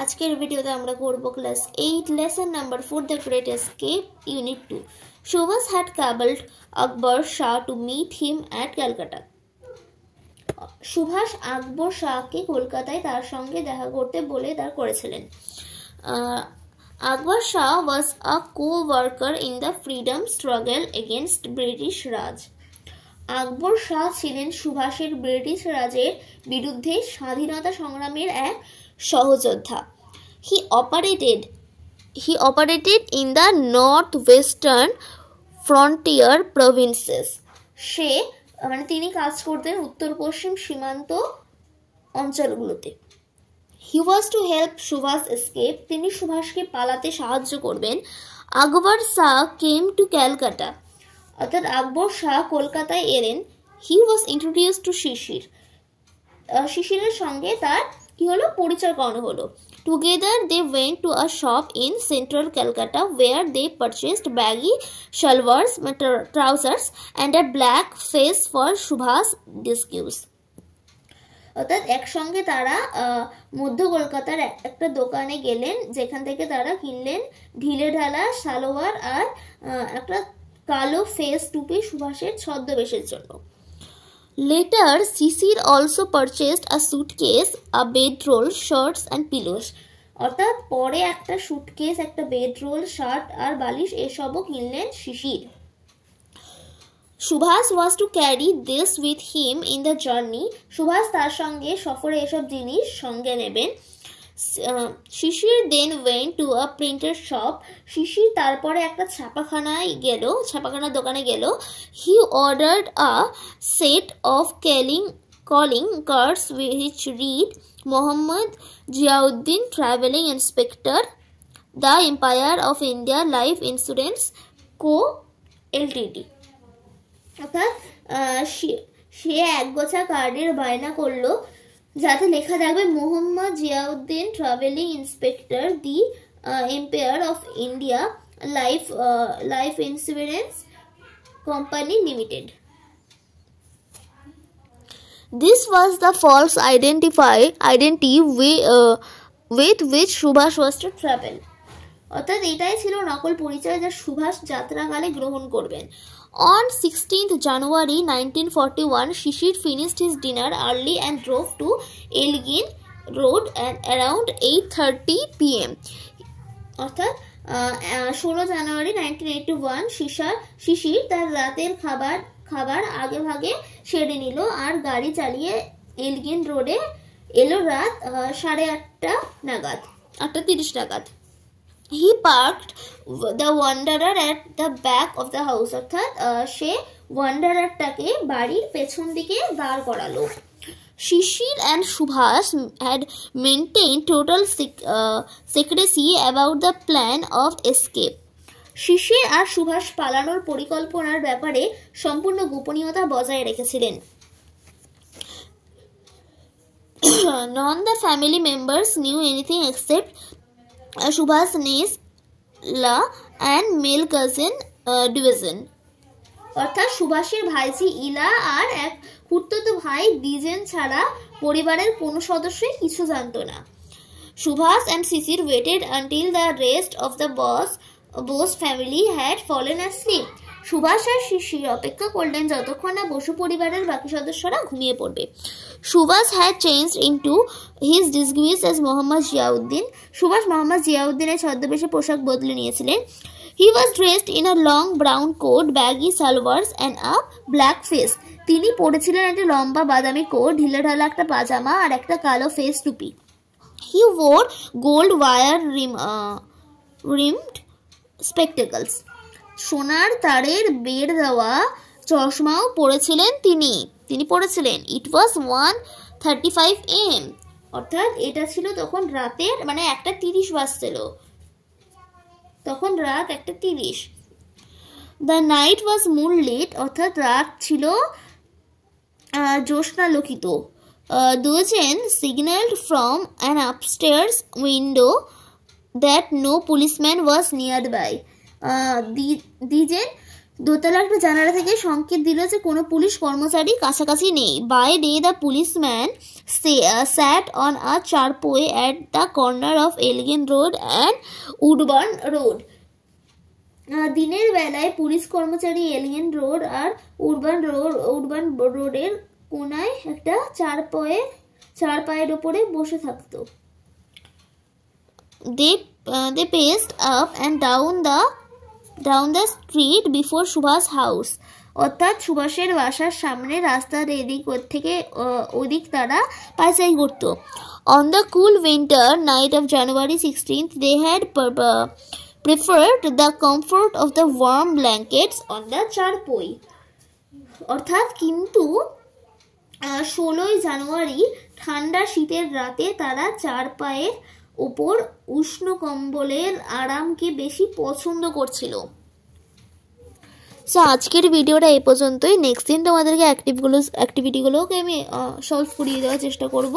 আজকের ভিডিওতে আমরা করব class 8 lesson number 4 the great escape unit 2 Subhash had called Akbar Shah to meet him at Calcutta. Subhash আকবর শাহকে কলকাতায় তার সঙ্গে দেখা করতে বলে তার করেছিলেন। আকবর Shah was a co-worker in the freedom struggle against British Raj. আকবর শাহ ছিলেন সুভাষের ব্রিটিশ রাজের বিরুদ্ধে স্বাধীনতা সংগ্রামের এক সহযোদ্ধা। He operated in the northwestern frontier provinces. তিনি কাজ করতেন উত্তর পশ্চিম সীমান্ত অঞ্চলগুলোতে। He was to help Subhash escape. তিনি সুভাষকে পালাতে সাহায্য করবেন। আকবর শাহ came to Calcutta. অর্থাৎ আকবর শাহ কলকাতায় এলেন। He was introduced to শিশির। শিশিরের সঙ্গে তার কি হলো, পরিচয় করানো হলো। Together they went to a shop in central Calcutta where they purchased baggy shalwars, trousers and a black face for Subhash disguise. অর্থাৎ একসঙ্গে তারা মধ্য কলকাতার একটা দোকানে গেলেন, যেখান থেকে তারা কিনলেন ঢিলে ঢালা সালোয়ার আর একটা কালো ফেস টুপি সুভাষের ছদ্মবেশের জন্য। Later, Sisir also purchased a suitcase, a bedroll, shirts and pillows. অর্থাৎ পরে একটা সুটকেস, একটা বেডরোল, শার্ট আর বালিশ এসবও কিনলেন শিশির। Subhash was to carry this with him in the journey. Subhash তার সঙ্গে সফরে এসব জিনিস সঙ্গে নেবেন। শিশির then went to a printer shop. শিশির তারপরে একটা ছাপাখানা দোকানে গেল। He ordered a set of calling cards which read Muhammad Ziauddin Travelling Inspector, The Empire of India Life Insurance Co. Ltd. অর্থাৎ সে একগোছা কার্ডের বায়না করলো যাতে লেখা থাকবে Mohammad Ziauddin travelling inspector, the empire of India life insurance company limited. This was the false identity with which Subhash was to travel. অর্থাৎ এটাই ছিল নকল পরিচয় যা সুভাষ যাত্রাকালে গ্রহণ করবেন। On 16th January 1941, Shishir finished his dinner early and drove to Elgin Road at around 8:30 p.m. অর্থাৎ 16 জানুয়ারি 1981 শিশির তার রাতের খাবার আগে ভাগে সেরে নিল আর গাড়ি চালিয়ে এলগিন রোডে এলো রাত 8:30 নাগাদ, 8:30 নাগাদ। He parked the wanderer at the back of the house. অর্থাৎ সে ওয়ান্ডারারটাকে বাড়ির পেছন দিকে দাঁড় করালো। Shishir and Subhash had maintained total secrecy about the plan of escape. শিশির আর সুভাষ পালানোর পরিকল্পনার ব্যাপারে সম্পূর্ণ গোপনীয়তা বজায় রেখেছিলেন। None of the family members knew anything except Subhash niece La and male cousin Division. অর্থাৎ সুভাষের ভাইঝি ইলা আর এক খুড়তুতো ভাই দ্বিজেন ছাড়া পরিবারের কোনো সদস্যই কিছু জানতো না। Subhash and Sisir waited until the rest of the Bose family had fallen asleep. Subhash আর শিশির অপেক্ষা করলেন যতক্ষণ না বসু পরিবারের বাকি সদস্যরা ঘুমিয়ে পড়বে। Subhash had changed into his disguise as Muhammad Ziauddin. Subhash Mohammad জিয়াউদ্দিনের ছদ্মবেশে পোশাক বদলে নিয়েছিলেন। He was dressed in a long brown coat, baggy salwars and a black face. তিনি পরেছিলেন একটা লম্বা বাদামি কোট, ঢিলেঢালা একটা পাজামা আর একটা কালো ফেস টুপি। He wore gold wire rimmed spectacles. সোনার তারের বেড় দেওয়া চশমাও পরেছিলেন তিনি পরেছিলেন। It was 1:35 am. অর্থাৎ এটা ছিল তখন রাতের 1:30 বাজছিল, তখন রাত 1:30। The night was moonlit. অর্থাৎ রাত ছিল জ্যোৎস্নালোকিত। Dujen signaled from an upstairs window that no policeman was nearby. Dwijen দোতলা একটা জানালা থেকে সংকেত দিল যে কোনো পুলিশ কর্মচারী কাছাকাছি নেই। By day the policeman sat on a charpoy at the corner of Elgin Road and Woodburn Road. দিনের বেলায় পুলিশ কর্মচারী এলিগেন রোড আর উডবার্ন রোডের কোনায় একটা চারপায়ের উপরে বসে থাকতো। They paced up and down the street before Subha's house. অর্থাৎ সুভাষের বাসার সামনে রাস্তার এদিক থেকে ওদিক তারা পায়চারি করত। On the cool winter night of January 16th, they had preferred the comfort of the warm blankets on the charpoy. অর্থাৎ কিন্তু 16ই জানুয়ারি ঠান্ডা শীতের রাতে তারা চারপায়ের উপর উষ্ণ কম্বলের আরামকে বেশি পছন্দ করছিল। সো আজকের ভিডিওটা এই পর্যন্তই। নেক্সট দিন তোমাদেরকে অ্যাক্টিভিটিগুলোকে আমি সলভ করিয়ে দেওয়ার চেষ্টা করব।